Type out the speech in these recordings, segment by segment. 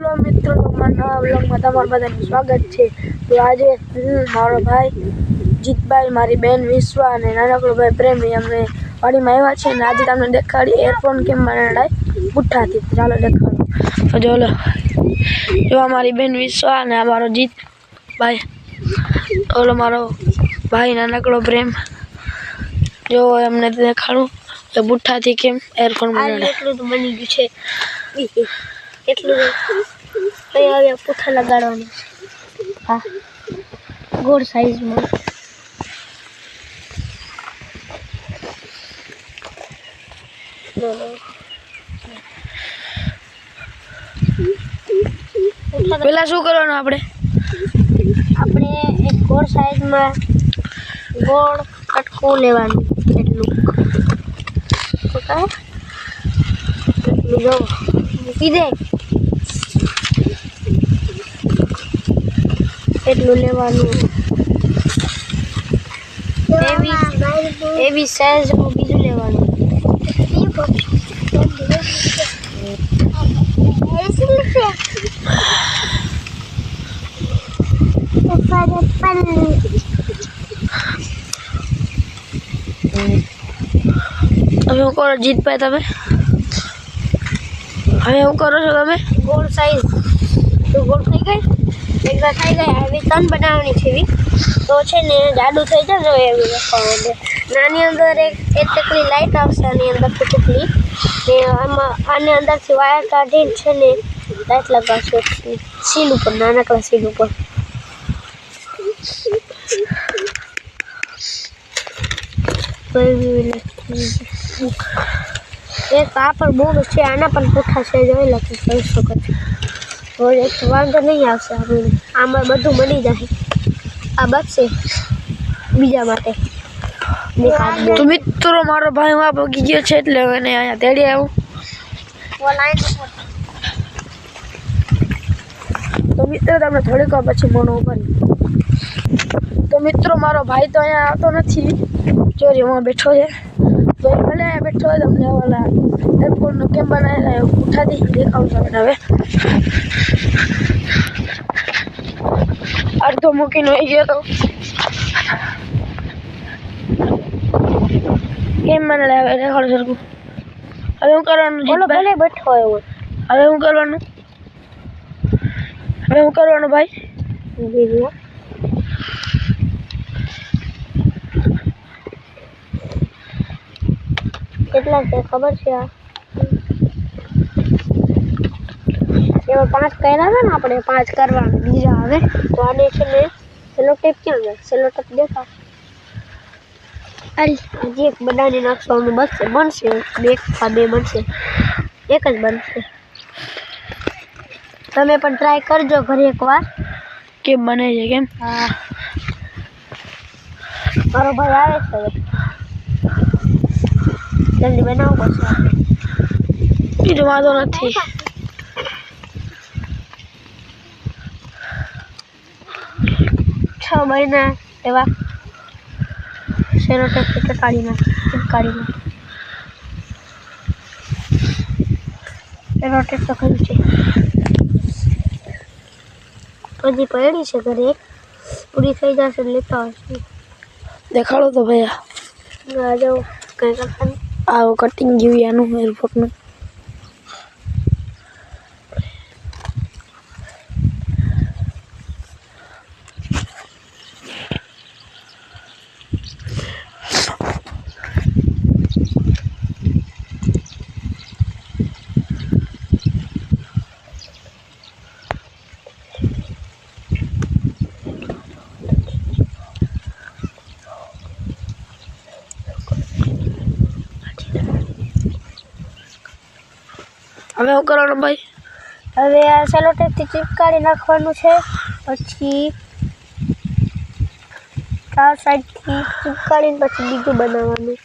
Hello मित्रों, તમારા નવા વ્લોગમાં તમારું બધાનું સ્વાગત છે। તો આજે હું, મારો ભાઈ જીતભાઈ, મારી બેન વિશ્વા અને નાનકડો ભાઈ પ્રેમી અમે વાડીમાં આવ્યા છીએ અને આજે તમને દેખાડી એરફોન કેમ બનાડાય પુઠ્ઠાથી। ચાલો દેખાડો। તો જો અમારી બેન વિશ્વા અને અમારો જીતભાઈ, ઓલો મારો ભાઈ નાનકડો પ્રેમ, જો એમને દેખાડું કે પુઠ્ઠાથી કેમ એરફોન બનાડાય। એટલું તો બની ગયું છે, એટલું અહીંયા પુઠ્ઠા લગાડવાનું। હા, ગોળ સાઈઝમાં પેલા શું કરવાનું આપણે એક ગોળ સાઈઝમાં ગોળ કટકું લેવાનું। એટલું જો મૂકી દે, એટલું લેવાનું। એવી સાઈઝનું બીજું લેવાનું। હવે હું કરો જીતભાઈ, તમે હવે હું કરો છો તમે? ગોળ સાઈઝ તો ગોળ થઈ ગઈ, એકદા થઈ ગઈ। હવે તન બનાવવાની છે એવી, તો છે ને જાડું થઈ જજો એવી લખવાનું। નાની અંદર એક ચકલી લાઈટ આવશે, આની અંદર ચકલી ને આમાં આની અંદરથી વાયર કાઢીને છે ને લાઈટ લગાવશો સીલ ઉપર, નાનકડા સીલ ઉપર। એક આ પર બહુ છે, આના પણ પુઠ્ઠા છે, જોઈ લખી કરી શકો છો। વાંધો નહીં આવશે, આપણે આમાં બધું મળી જાય। આ બચશે બીજા માટે। તો મિત્રો, મારો ભાઈ માં પગી ગયો છે એટલે હવે એને અહીંયા તેડી આવું। તો મિત્રો, તમને થોડીક વાર પછી મનો ઉપર। તો મિત્રો, મારો ભાઈ તો અહીંયા આવતો નથી, જો એમાં બેઠો છે। તો એ ભલે અહીંયા બેઠો હોય, તમને ઓલા એરપોર્ટનો કેમ બનાવેલા પુઠ્ઠાથી દેખાડું તમને। હવે અડધો મૂકીને આવી ગયો તો કેમ બનાવે હવે દેખાડો સરખું। હવે હું કરવાનું? ભલે બેઠો હોય હવે હું કરવાનું? હવે હું કરવાનું ભાઈ? કેટલા છે ખબર છે? એમાં 5 કર્યા હતા ને આપણે, 5 કરવાના બીજા। હવે તો આને છે ને સેલો ટેપ ક્યાં ગયો? સેલો ટેપ દેખા, હજી એક બનાવી નાખવાનું બનશે। બે બનશે, એક જ બનશે। તમે પણ ટ્રાય કરજો ઘરે એકવાર કેમ બને છે કેમ। હા, મારો ભાઈ આવે છે, જલ્દી બનાવો પડશે। બીજો વાંધો નથી। છ મહિના એવા સેલો ટેપથી ચીપકાડી નાખ। સેલો ટેપ તો ખરી છે, હજી પડી છે ઘરે, એક પૂરી થઈ જશે લેતા આવશે। દેખાડો તો ભાઈ, આ જાઓ કંઈ કરતા નહીં। આવું કટિંગ જેવું આનું એરપોર્ટનું। હવે હું કરવાનું ભાઈ? હવે આ સેલો ટેપથી ચીપકાડી નાખવાનું છે, પછી 4 સાઈડથી ચીપકાડીને પછી બીજું બનાવવાનું।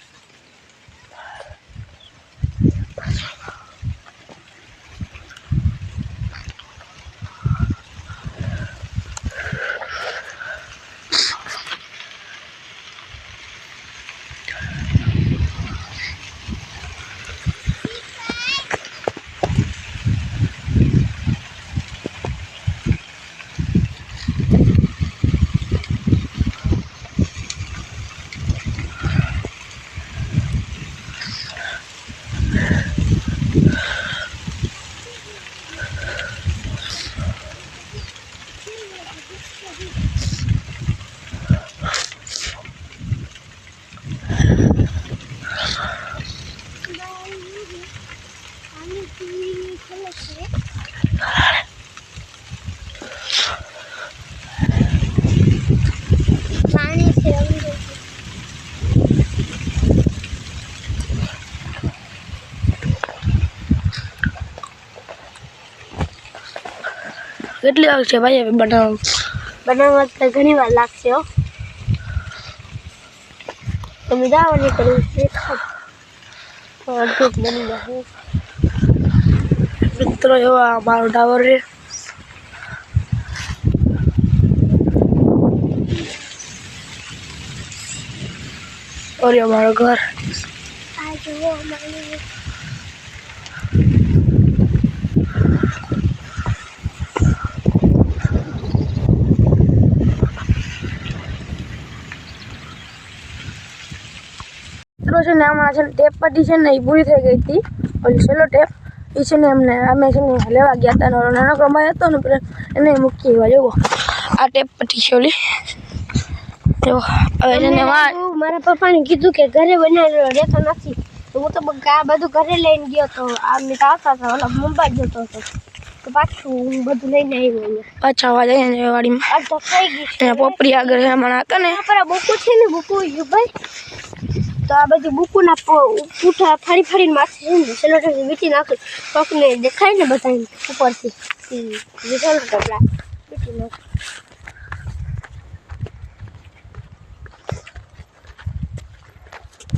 કેટલી વાર છે ભાઈ હવે બનાવવા તો ઘણી વાર લાગશે હો. તમે જાઓ ને તો અડધું બની જશે. મિત્રો એવા મારો ટાવર રે और हमारा घर આ જુઓ અમારું છે ને હમણાં છે ને ટેપ પટ્ટી છે ને એ પૂરી થઈ ગઈ હતી ઓલી સેલો ટેપ એ છે ને અમે છે ને લેવા ગયા હતા ને નાનકડો ભાઈ હતો ને એને મૂકી એવા જુઓ આ ટેપ પટ્ટી છે ઓલી જો હવે છે ને મારા પપ્પાને કીધું કે ઘરે બનાવેલો રહેતો નથી તો હું તો આ બધું ઘરે લઈને ગયો તો આ મેં તો આવતા હતા ઓલા મુંબઈ જતો હતો તો પાછું હું બધું લઈને આવ્યો અહીંયા પાછા આવવા જઈએ ને વાડીમાં આ તો થઈ ગઈ છે પોપરી આગળ હમણાં હતા ને આ બુકુ છે ને બુકુ ભાઈ તો આ બધી બુકુના પૂઠા ફરી ફરીને માથે છે ને સેલો ટેપ વીટી નાખું કોકને દેખાય ને બધાને ઉપરથી સેલો ટેપ વીટી નાખું.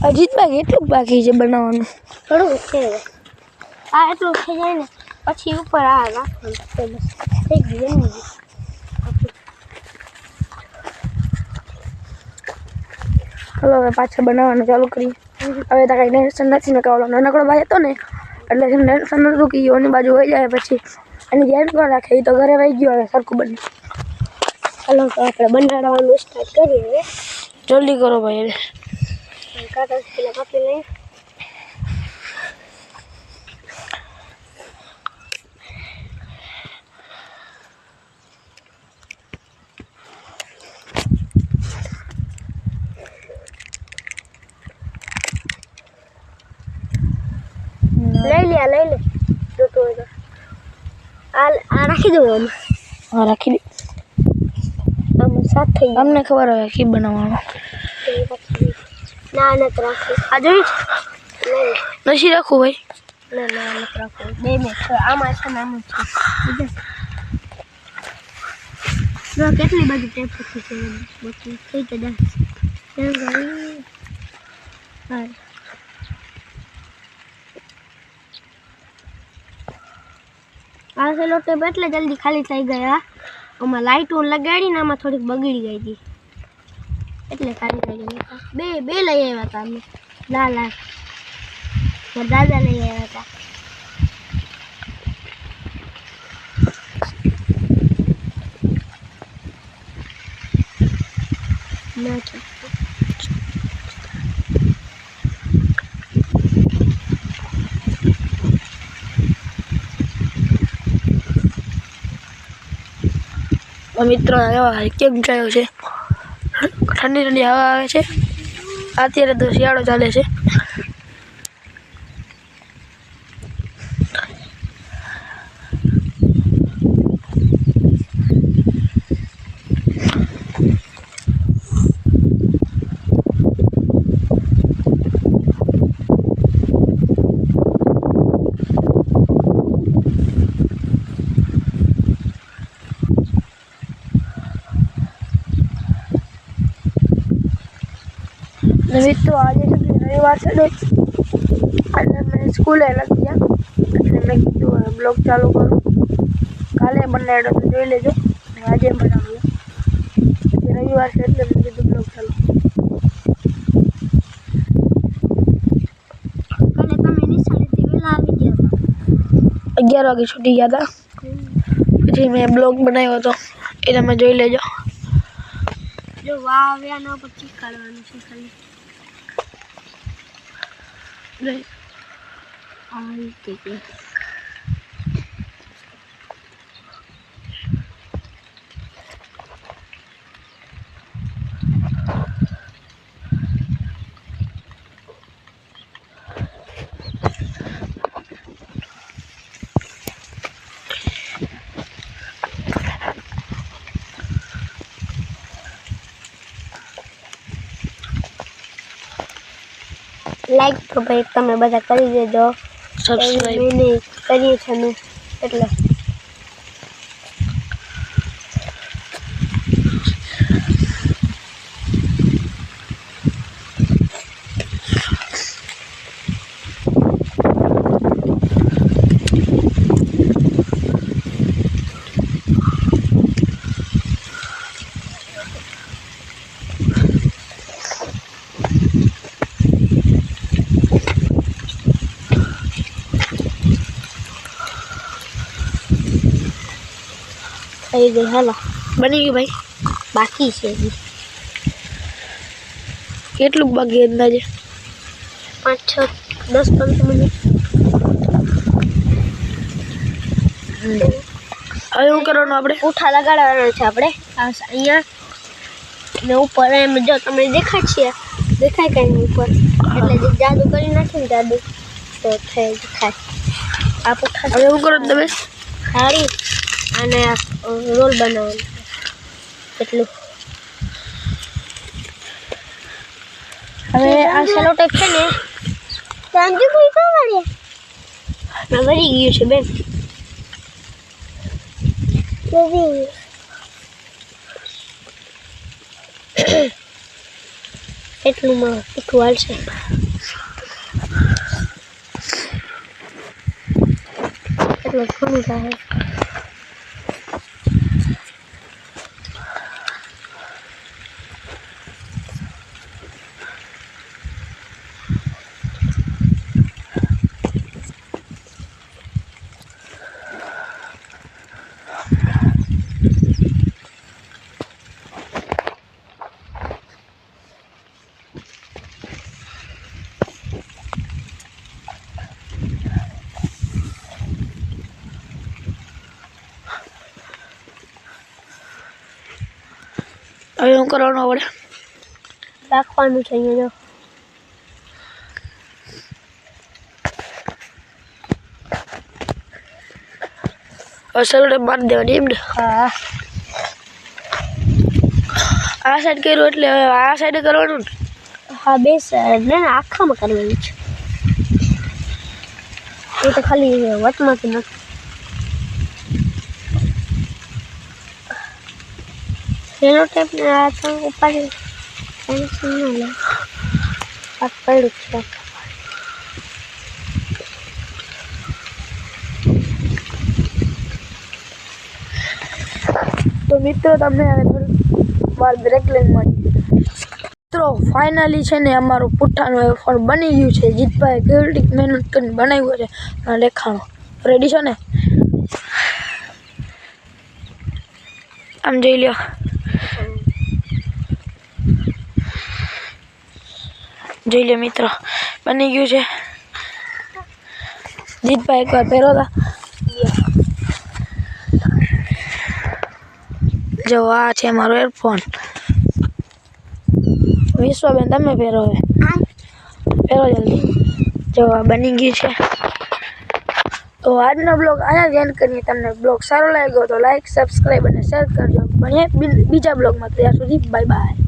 અજીતભાઈ કેટલું બાકી છે બનાવવાનું થોડું છે આ એટલું થઈ જાય ને પછી ઉપર આ રાખવાનું બસ થઈ ગયું બની ગયું. ચલો હવે પાછળ બનાવવાનું ચાલુ કરીએ હવે તો કાંઈ ટેન્શન નથી ને કે ઓલો નાનકડો ભાઈ હતો ને એટલે ટેન્શન નહોતું કે એની બાજુ હોઈ જાય પછી એની ધ્યાન ન રાખે એ તો ઘરે વહી ગયો હવે સરખું બને. ચાલો તો આપણે બનાવવાનું સ્ટાર્ટ કરીએ. જલ્દી કરો ભાઈ કાકા પેલા કાપી લઈએ. લઈ લે જોતો હોય તો આ રાખી દઉં આમાં. હા રાખી દે આમાં સાત થઈ ગયા. અમને ખબર હવે કી બનાવવાનું ના નથી રાખવું આ જોઈ નથી રાખવું ભાઈ ના નથી રાખવું 2 મિનિટ આમાં છે ને આમાં છે જો કેટલી બધી ટેપ પટ્ટી છે બધી થઈ તો દસ હા આ સેલો ટેપ એટલે જલ્દી ખાલી થઈ ગયા આમાં લાઈટો લગાડીને આમાં થોડીક બગડી ગઈ હતી એટલે ખાલી થઈ ગઈ. બે લઈ આવ્યા હતા અમે લાલ મારા દાદા લઈ આવ્યા હતા. મિત્રો કેમ ચાલ્યો છે ઠંડી ઠંડી હવા આવે છે અત્યારે તો શિયાળો ચાલે છે મિત્રો આજે રવિવાર છે ને અને મેં સ્કૂલે લખી ગયા એટલે મેં કીધું બ્લોગ ચાલુ કરું કાલે બનાવ્યો તો જોઈ લેજો આજે બનાવ્યો રવિવાર છે એટલે મેં કીધું બ્લોગ ચાલુ. કાલે તમે નિશાળેથી વહેલા આવી ગયા હતા 11 વાગે છૂટી ગયા હતા પછી મેં બ્લોગ બનાવ્યો હતો એ તમે જોઈ લેજો. જો વાવ્યાનો પછી કાઢવાનું છે ખાલી લાઈક તો ભાઈ તમે બધા કરી દેજો સબસ્ક્રાઇબ કરીએ છે ને એટલે થઈ ગઈ હાલો બની ગયું ભાઈ? બાકી છે હજી. કેટલું બાકી અંદાજે? 5, 6, 10, 15 મિનિટ. હવે શું કરવાનું આપણે? ઉઠા લગાડવાનો છે આપણે અહીંયા ને ઉપર એમ જો તમને દેખાય કઈ ઉપર એટલે જે જાદુ કરી નાખે ને જાદુ તો થઈ થાય. આ પુઠા હવે શું કરો તમે? સારી અને રોલ બનાવવાનું એટલું. હવે આ સેલો ટેપ છે ને ચાંદી કોઈ કાવડે વળી ગયું છે બેન. એટલું માં તીખું હાલશે. એટલું ઘણું થાય. હવે શું કરવાનું આપણે? રાખવાનું છે અહીંયા જો. અસલ મારી દેવાની એમ ને? હા આ સાઈડ કર્યું એટલે હવે આ સાઈડે કરવાનું ને? હા બે સાઈડ ને આખામાં કરવાની છે. એ તો ખાલી વચમાંથી નથી. સેલો ટેપ ને આ તો ઉપાડી ટેન્શન ન લે. આ પડ્યું છે. તો મિત્રો તમને હવે થોડી વાર બ્રેક લઈને મળી. મિત્રો ફાઇનલી છે ને અમારું પુઠ્ઠાનું વેફર બની ગયું છે. જીતભાઈ કેટલીક મહેનત કરીને બનાવ્યું છે અને દેખાણો રેડી છે ને? આમ જોઈ લ્યો, જોઈ લો મિત્રો, બની ગયું છે. જીતભાઈ એકવાર પહેરો હતા. જો આ છે મારો એરફોન. વિશ્વાબેન તમે પહેરો, હવે પહેરો જલ્દી. જો આ બની ગયું છે. તો આજનો બ્લોગ અહીંયા જ એન્ડ કરીએ. તમને બ્લોગ સારો લાગ્યો તો લાઈક, સબસ્ક્રાઈબ અને શેર કરજો. મળીએ બીજા બ્લોગમાં. ત્યાં સુધી બાય બાય.